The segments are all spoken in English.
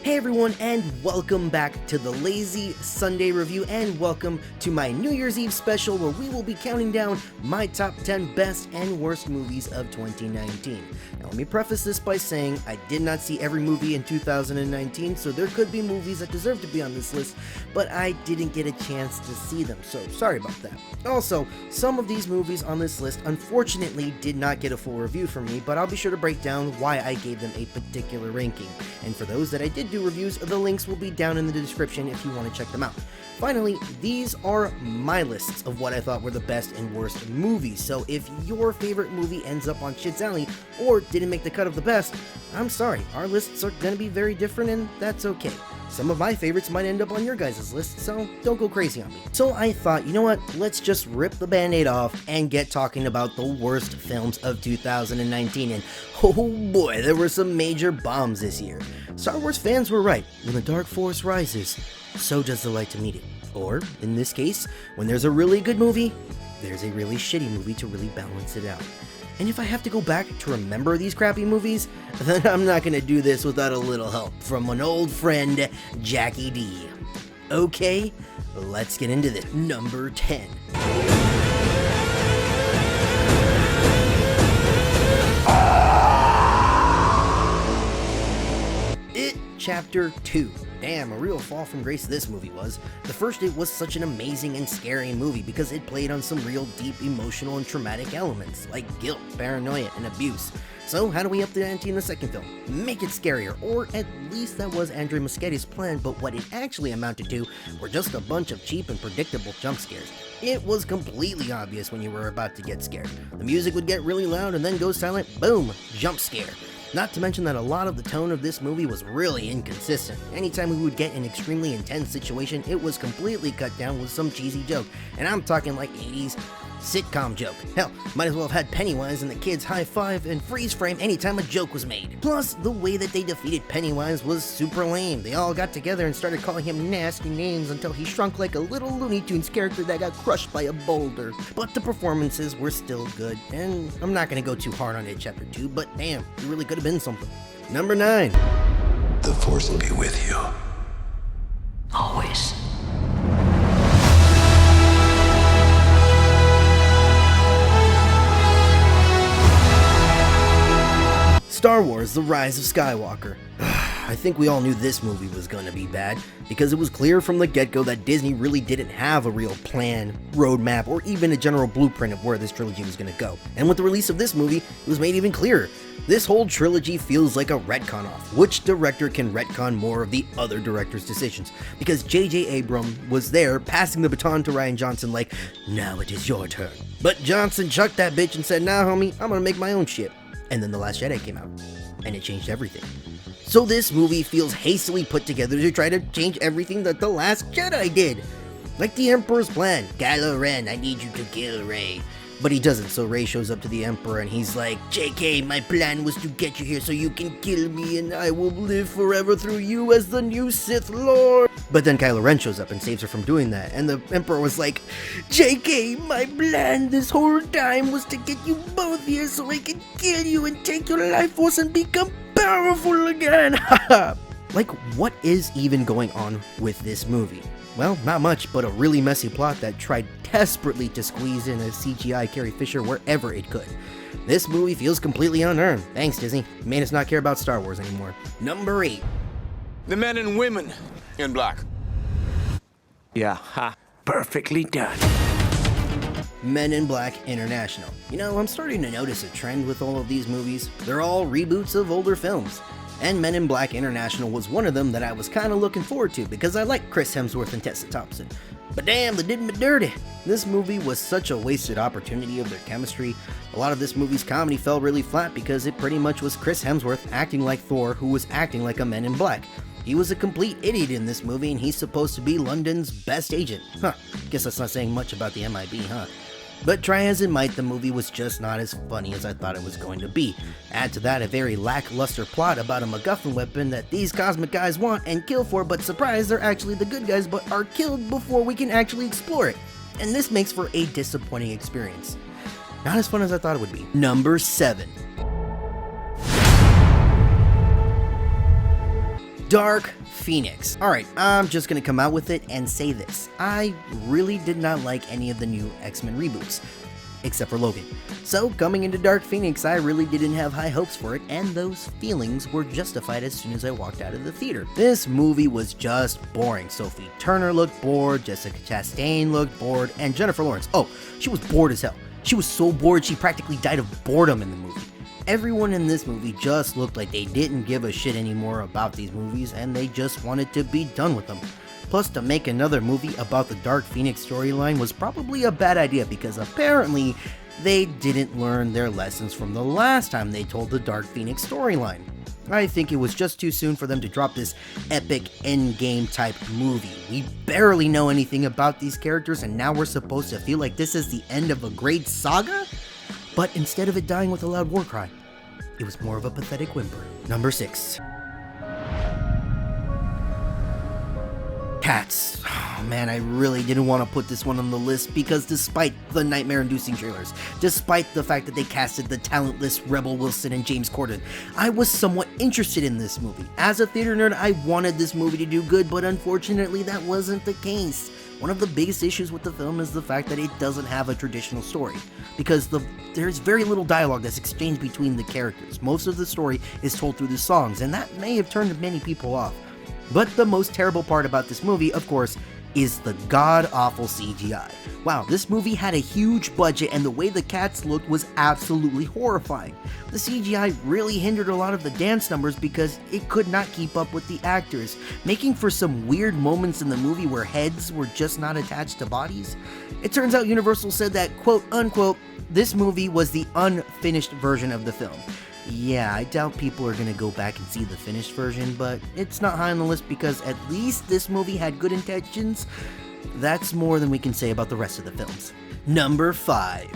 Hey everyone, and welcome back to the Lazy Sunday Review, and welcome to my New Year's Eve special where we will be counting down my top 10 best and worst movies of 2019. Now let me preface this by saying I did not see every movie in 2019, so there could be movies that deserve to be on this list, but I didn't get a chance to see them, so sorry about that. Also, some of these movies on this list unfortunately did not get a full review from me, but I'll be sure to break down why I gave them a particular ranking. And for those that I did do reviews, the links will be down in the description if you want to check them out. Finally, these are my lists of what I thought were the best and worst movies, so if your favorite movie ends up on Shit's Alley or didn't make the cut of the best, I'm sorry, our lists are going to be very different and that's okay. Some of my favorites might end up on your guys' list, so don't go crazy on me. So I thought, you know what, let's just rip the band-aid off and get talking about the worst films of 2019, and oh boy, there were some major bombs this year. Star Wars fans were right, when the dark force rises, so does the light to meet it. Or, in this case, when there's a really good movie, there's a really shitty movie to really balance it out. And if I have to go back to remember these crappy movies, then I'm not gonna do this without a little help from an old friend, Jackie D. Okay, let's get into this. Number 10. It Chapter 2. Damn, a real fall from grace this movie was. The first, it was such an amazing and scary movie because it played on some real deep emotional and traumatic elements, like guilt, paranoia, and abuse. So how do we up the ante in the second film? Make it scarier, or at least that was Andrew Muschietti's plan, but what it actually amounted to were just a bunch of cheap and predictable jump scares. It was completely obvious when you were about to get scared. The music would get really loud and then go silent, boom, jump scare. Not to mention that a lot of the tone of this movie was really inconsistent. Anytime we would get an extremely intense situation, it was completely cut down with some cheesy joke. And I'm talking like 80s sitcom joke. Hell, might as well have had Pennywise and the kids high five and freeze frame anytime a joke was made. Plus, the way that they defeated Pennywise was super lame. They all got together and started calling him nasty names until he shrunk like a little Looney Tunes character that got crushed by a boulder. But the performances were still good, and I'm not gonna go too hard on it Chapter 2, but damn, it really could have been something. Number 9. The Force will be with you. Always. Star Wars: The Rise of Skywalker. I think we all knew this movie was gonna be bad, because it was clear from the get-go that Disney really didn't have a real plan, roadmap, or even a general blueprint of where this trilogy was gonna go. And with the release of this movie, it was made even clearer. This whole trilogy feels like a retcon off. Which director can retcon more of the other director's decisions? Because J.J. Abrams was there, passing the baton to Rian Johnson like, now it is your turn. But Johnson chucked that bitch and said, nah homie, I'm gonna make my own shit. And then The Last Jedi came out, and it changed everything. So this movie feels hastily put together to try to change everything that The Last Jedi did. Like the Emperor's plan, Kylo Ren, I need you to kill Rey. But he doesn't, so Rey shows up to the Emperor and he's like, JK, my plan was to get you here so you can kill me and I will live forever through you as the new Sith Lord. But then Kylo Ren shows up and saves her from doing that, and the Emperor was like, JK, my plan this whole time was to get you both here so I can kill you and take your life force and become powerful again. Like, what is even going on with this movie? Well, not much, but a really messy plot that tried desperately to squeeze in a CGI Carrie Fisher wherever it could. This movie feels completely unearned. Thanks, Disney. You made us not care about Star Wars anymore. Number 8. The men and women in black. Yeah, ha. Perfectly done. Men in Black International. You know, I'm starting to notice a trend with all of these movies. They're all reboots of older films. And Men in Black International was one of them that I was kind of looking forward to because I like Chris Hemsworth and Tessa Thompson. But damn, they did me dirty. This movie was such a wasted opportunity of their chemistry. A lot of this movie's comedy fell really flat because it pretty much was Chris Hemsworth acting like Thor who was acting like a Men in Black. He was a complete idiot in this movie and he's supposed to be London's best agent. Guess that's not saying much about the MIB, huh? But try as it might, the movie was just not as funny as I thought it was going to be. Add to that a very lackluster plot about a MacGuffin weapon that these cosmic guys want and kill for, but surprise, they're actually the good guys but are killed before we can actually explore it. And this makes for a disappointing experience. Not as fun as I thought it would be. Number 7. Dark Phoenix. Alright, I'm just gonna come out with it and say this. I really did not like any of the new X-Men reboots, except for Logan. So, coming into Dark Phoenix, I really didn't have high hopes for it, and those feelings were justified as soon as I walked out of the theater. This movie was just boring. Sophie Turner looked bored, Jessica Chastain looked bored, and Jennifer Lawrence, oh, she was bored as hell. She was so bored she practically died of boredom in the movie. Everyone in this movie just looked like they didn't give a shit anymore about these movies and they just wanted to be done with them. Plus, to make another movie about the Dark Phoenix storyline was probably a bad idea because apparently they didn't learn their lessons from the last time they told the Dark Phoenix storyline. I think it was just too soon for them to drop this epic endgame type movie. We barely know anything about these characters and now we're supposed to feel like this is the end of a great saga? But instead of it dying with a loud war cry, it was more of a pathetic whimper. Number 6. Cats. Oh man, I really didn't want to put this one on the list because despite the nightmare-inducing trailers, despite the fact that they casted the talentless Rebel Wilson and James Corden, I was somewhat interested in this movie. As a theater nerd, I wanted this movie to do good, but unfortunately that wasn't the case. One of the biggest issues with the film is the fact that it doesn't have a traditional story, because there's very little dialogue that's exchanged between the characters. Most of the story is told through the songs, and that may have turned many people off. But the most terrible part about this movie, of course, is the god-awful CGI. Wow, this movie had a huge budget and the way the cats looked was absolutely horrifying. The CGI really hindered a lot of the dance numbers because it could not keep up with the actors, making for some weird moments in the movie where heads were just not attached to bodies. It turns out Universal said that, quote unquote, this movie was the unfinished version of the film. Yeah, I doubt people are gonna go back and see the finished version, but it's not high on the list because at least this movie had good intentions. That's more than we can say about the rest of the films. Number 5.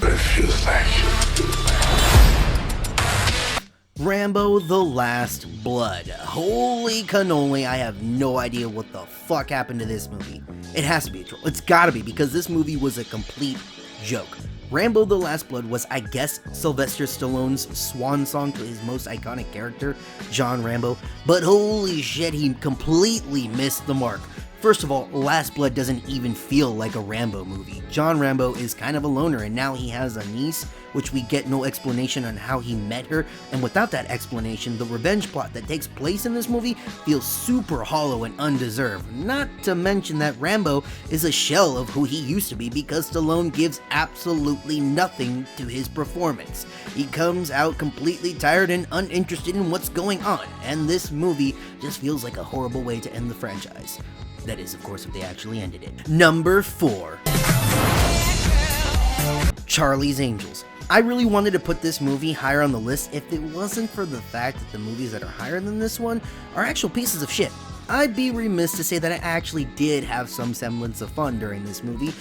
Rambo: The Last Blood. Holy cannoli, I have no idea what the fuck happened to this movie. It has to be a troll. It's gotta be, because this movie was a complete joke. Rambo: The Last Blood was, I guess, Sylvester Stallone's swan song to his most iconic character, John Rambo, but holy shit, he completely missed the mark. First of all, Last Blood doesn't even feel like a Rambo movie. John Rambo is kind of a loner and now he has a niece, which we get no explanation on how he met her, and without that explanation, the revenge plot that takes place in this movie feels super hollow and undeserved. Not to mention that Rambo is a shell of who he used to be because Stallone gives absolutely nothing to his performance. He comes out completely tired and uninterested in what's going on, and this movie just feels like a horrible way to end the franchise. That is, of course, if they actually ended it. Number 4. Charlie's Angels. I really wanted to put this movie higher on the list if it wasn't for the fact that the movies that are higher than this one are actual pieces of shit. I'd be remiss to say that I actually did have some semblance of fun during this movie,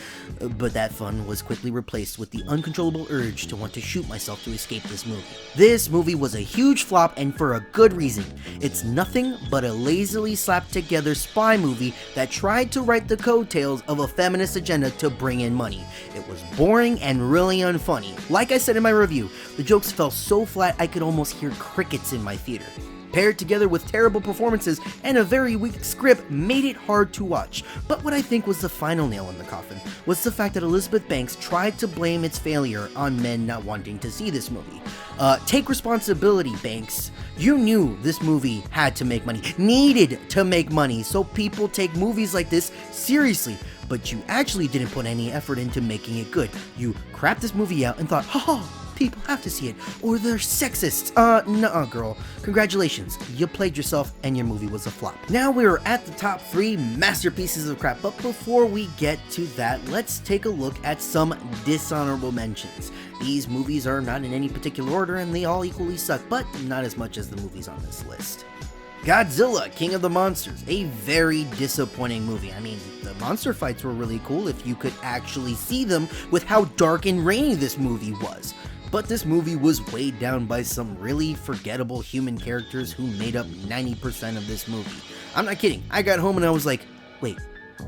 but that fun was quickly replaced with the uncontrollable urge to want to shoot myself to escape this movie. This movie was a huge flop, and for a good reason. It's nothing but a lazily slapped together spy movie that tried to write the coattails of a feminist agenda to bring in money. It was boring and really unfunny. Like I said in my review, the jokes fell so flat I could almost hear crickets in my theater. Paired together with terrible performances and a very weak script made it hard to watch. But what I think was the final nail in the coffin was the fact that Elizabeth Banks tried to blame its failure on men not wanting to see this movie. Take responsibility, Banks. You knew this movie had to make money, needed to make money, so people take movies like this seriously. But you actually didn't put any effort into making it good. You crapped this movie out and thought, haha, people have to see it, or they're sexists. Nuh-uh, girl. Congratulations, you played yourself and your movie was a flop. Now we're at the top 3 masterpieces of crap, but before we get to that, let's take a look at some dishonorable mentions. These movies are not in any particular order and they all equally suck, but not as much as the movies on this list. Godzilla, King of the Monsters, a very disappointing movie. I mean, the monster fights were really cool if you could actually see them with how dark and rainy this movie was. But this movie was weighed down by some really forgettable human characters who made up 90% of this movie. I'm not kidding, I got home and I was like, wait,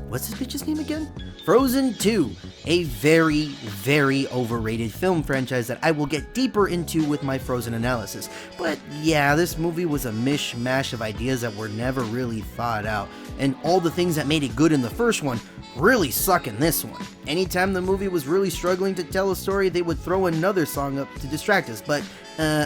What's this bitch's name again? Frozen 2, a very, very overrated film franchise that I will get deeper into with my Frozen analysis. But yeah, this movie was a mishmash of ideas that were never really thought out, and all the things that made it good in the first one really suck in this one. Anytime the movie was really struggling to tell a story, they would throw another song up to distract us, but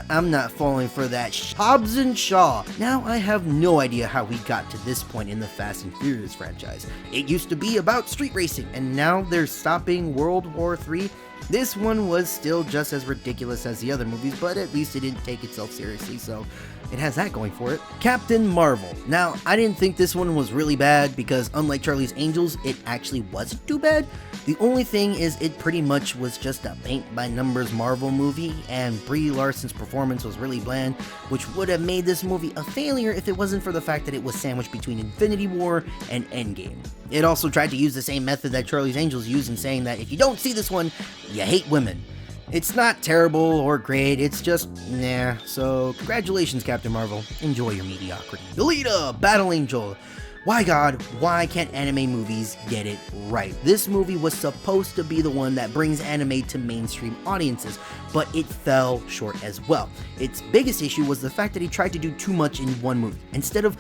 I'm not falling for that Hobbs and Shaw. Now I have no idea how we got to this point in the Fast and Furious franchise. It used to be about street racing, and now they're stopping World War III. This one was still just as ridiculous as the other movies, but at least it didn't take itself seriously, so it has that going for it. Captain Marvel. Now, I didn't think this one was really bad because unlike Charlie's Angels, it actually wasn't too bad. The only thing is it pretty much was just a paint-by-numbers Marvel movie, and Brie Larson's performance was really bland, which would have made this movie a failure if it wasn't for the fact that it was sandwiched between Infinity War and Endgame. It also tried to use the same method that Charlie's Angels used in saying that if you don't see this one, you hate women. It's not terrible or great, it's just, nah. So, congratulations, Captain Marvel. Enjoy your mediocrity. Alita, Battle Angel. Why God, why can't anime movies get it right? This movie was supposed to be the one that brings anime to mainstream audiences, but it fell short as well. Its biggest issue was the fact that he tried to do too much in one movie. Instead of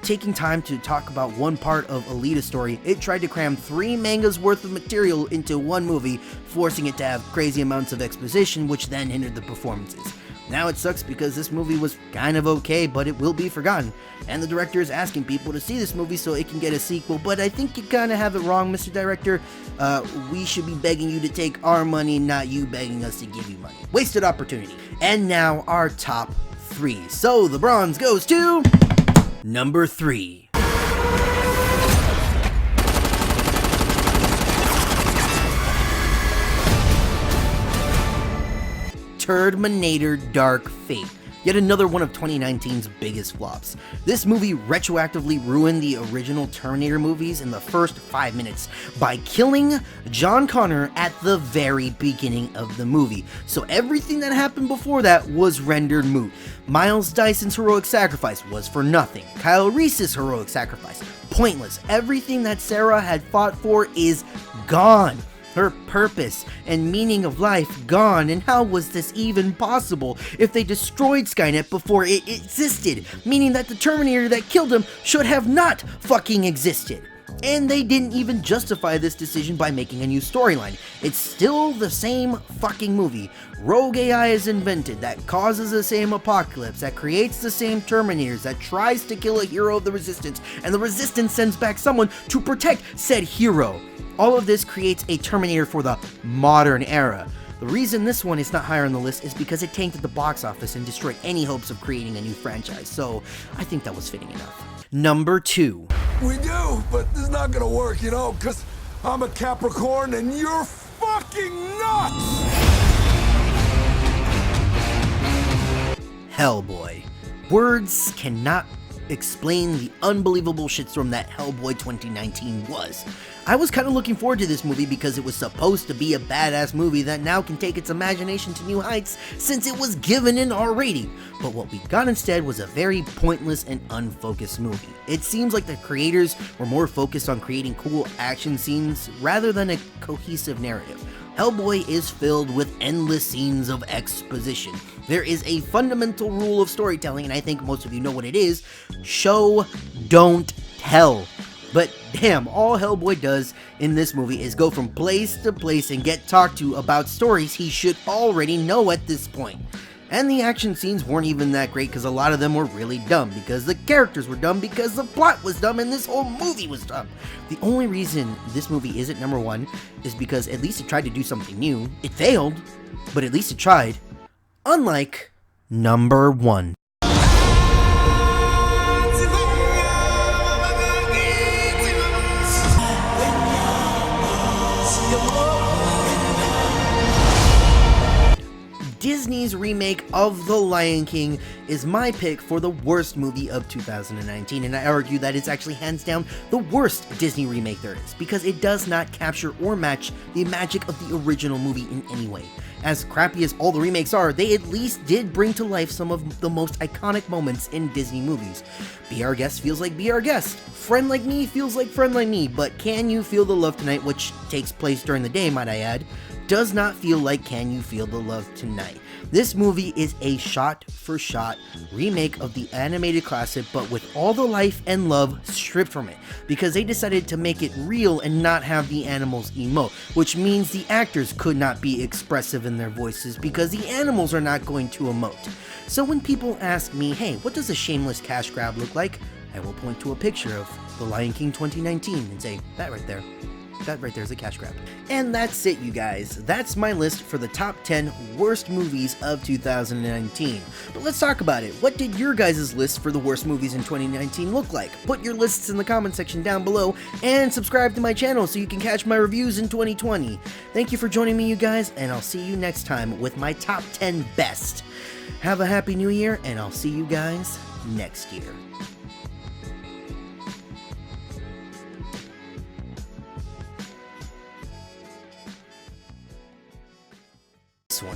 taking time to talk about one part of Alita's story, it tried to cram 3 mangas worth of material into one movie, forcing it to have crazy amounts of exposition, which then hindered the performances. Now it sucks because this movie was kind of okay, but it will be forgotten, and the director is asking people to see this movie so it can get a sequel, but I think you kind of have it wrong, Mr. Director. We should be begging you to take our money, not you begging us to give you money. Wasted opportunity. And now our top 3. So the bronze goes to number 3. Terminator Dark Fate. Yet another one of 2019's biggest flops. This movie retroactively ruined the original Terminator movies in the first 5 minutes by killing John Connor at the very beginning of the movie. So everything that happened before that was rendered moot. Miles Dyson's heroic sacrifice was for nothing. Kyle Reese's heroic sacrifice, pointless. Everything that Sarah had fought for is gone. Her purpose and meaning of life gone, and how was this even possible if they destroyed Skynet before it existed, meaning that the Terminator that killed him should have not fucking existed. And they didn't even justify this decision by making a new storyline. It's still the same fucking movie. Rogue AI is invented that causes the same apocalypse, that creates the same Terminators, that tries to kill a hero of the Resistance, and the Resistance sends back someone to protect said hero. All of this creates a Terminator for the modern era. The reason this one is not higher on the list is because it tanked at the box office and destroyed any hopes of creating a new franchise, so I think that was fitting enough. Number 2. We do, but this is not gonna work, you know, because I'm a Capricorn and you're fucking nuts! Hellboy. Words cannot explain the unbelievable shitstorm that Hellboy 2019 was. I was kind of looking forward to this movie because it was supposed to be a badass movie that now can take its imagination to new heights since it was given an R rating. But what we got instead was a very pointless and unfocused movie. It seems like the creators were more focused on creating cool action scenes rather than a cohesive narrative. Hellboy is filled with endless scenes of exposition. There is a fundamental rule of storytelling, and I think most of you know what it is: show, don't tell. But damn, all Hellboy does in this movie is go from place to place and get talked to about stories he should already know at this point. And the action scenes weren't even that great because a lot of them were really dumb, because the characters were dumb, because the plot was dumb, and this whole movie was dumb. The only reason this movie isn't number 1 is because at least it tried to do something new. It failed, but at least it tried. Unlike number 1. Disney's remake of The Lion King is my pick for the worst movie of 2019, and I argue that it's actually hands down the worst Disney remake there is, because it does not capture or match the magic of the original movie in any way. As crappy as all the remakes are, they at least did bring to life some of the most iconic moments in Disney movies. Be Our Guest feels like Be Our Guest. Friend Like Me feels like Friend Like Me, but Can You Feel the Love Tonight, which takes place during the day, might I add, does not feel like Can You Feel the Love Tonight. This movie is a shot-for-shot remake of the animated classic, but with all the life and love stripped from it, because they decided to make it real and not have the animals emote, which means the actors could not be expressive in their voices because the animals are not going to emote. So when people ask me, hey, what does a shameless cash grab look like? I will point to a picture of The Lion King 2019 and say, that right there. That right there is a cash grab. And that's it, you guys. That's my list for the top 10 worst movies of 2019. But let's talk about it. What did your guys' list for the worst movies in 2019 look like? Put your lists in the comment section down below and subscribe to my channel so you can catch my reviews in 2020. Thank you for joining me, you guys, and I'll see you next time with my top 10 best. Have a happy new year, and I'll see you guys next year. One.